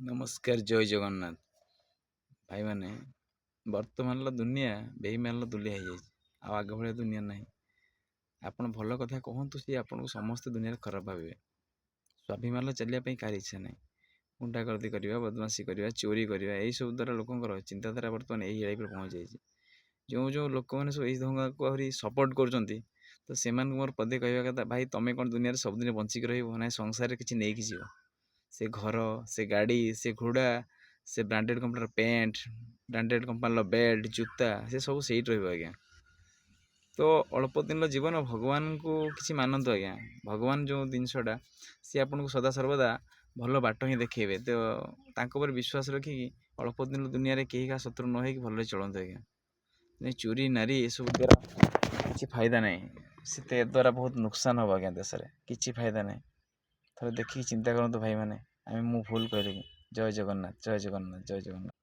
ନମସ୍କାର ଜୟ ଜଗନ୍ନାଥ ଭାଇମାନେ। ବର୍ତ୍ତମାନର ଦୁନିଆ ବେଇମାନର ଦୁନିଆ ହେଇଯାଇଛି। ଆଉ ଆଗ ଭଳିଆ ଦୁନିଆ ନାହିଁ। ଆପଣ ଭଲ କଥା କୁହନ୍ତୁ, ସିଏ ଆପଣଙ୍କୁ ସମସ୍ତେ ଦୁନିଆରେ ଖରାପ ଭାବିବେ। ସ୍ୱାଭିମାନ ଚାଲିବା ପାଇଁ କାହାର ଇଚ୍ଛା ନାହିଁ। ଗୁଣ୍ଡାଗର୍ଦି କରିବା, ବଦମାସି କରିବା, ଚୋରି କରିବା, ଏଇସବୁ ଦ୍ୱାରା ଲୋକଙ୍କର ଚିନ୍ତାଧାରା ବର୍ତ୍ତମାନ ଏଇ ଟାଇପ୍ରେ ପହଞ୍ଚି ଯାଇଛି। ଯେଉଁ ଲୋକମାନେ ସବୁ ଏଇ ଧଙ୍ଗାକୁ ଆହୁରି ସପୋର୍ଟ କରୁଛନ୍ତି, ତ ସେମାନଙ୍କୁ ମୋର ପଦେ କହିବା କଥା, ଭାଇ ତମେ କ'ଣ ଦୁନିଆରେ ସବୁଦିନ ବଞ୍ଚିକି ରହିବ? ନାହିଁ ସଂସାରରେ କିଛି ନେଇକି ଯିବ। ସେ ଘର, ସେ ଗାଡ଼ି, ସେ ଘୋଡ଼ା, ସେ ବ୍ରାଣ୍ଡେଡ଼ କମ୍ପାନୀର ପ୍ୟାଣ୍ଟ, ବ୍ରାଣ୍ଡେଡ଼ କମ୍ପାନୀର ବେଲ୍ଟ, ଜୁତା, ସେ ସବୁ ସେଇଠି ରହିବ ଆଜ୍ଞା। ତ ଅଳ୍ପ ଦିନର ଜୀବନ, ଭଗବାନଙ୍କୁ କିଛି ମାନନ୍ତୁ ଆଜ୍ଞା। ଭଗବାନ ଯେଉଁ ଜିନିଷଟା, ସିଏ ଆପଣଙ୍କୁ ସଦାସର୍ବଦା ଭଲ ବାଟ ହିଁ ଦେଖେଇବେ। ତ ତାଙ୍କ ଉପରେ ବିଶ୍ୱାସ ରଖିକି ଅଳ୍ପ ଦିନ ଦୁନିଆରେ କେହି କାହା ଶତ୍ରୁ ନ ହେଇକି ଭଲରେ ଚଳନ୍ତୁ ଆଜ୍ଞା। ଚୋରି ନାରୀ ଏସବୁ ଦ୍ୱାରା କିଛି ଫାଇଦା ନାହିଁ। ସେ ଦ୍ୱାରା ବହୁତ ନୁକସାନ ହେବ ଆଜ୍ଞା। ଦେଶରେ କିଛି ଫାଇଦା ନାହିଁ। ଥରେ ଦେଖିକି ଚିନ୍ତା କରନ୍ତୁ ଭାଇମାନେ। ମୁଁ ଭୁଲ କହିଲି କି? ଜୟ ଜଗନ୍ନାଥ, ଜୟ ଜଗନ୍ନାଥ, ଜୟ ଜଗନ୍ନାଥ।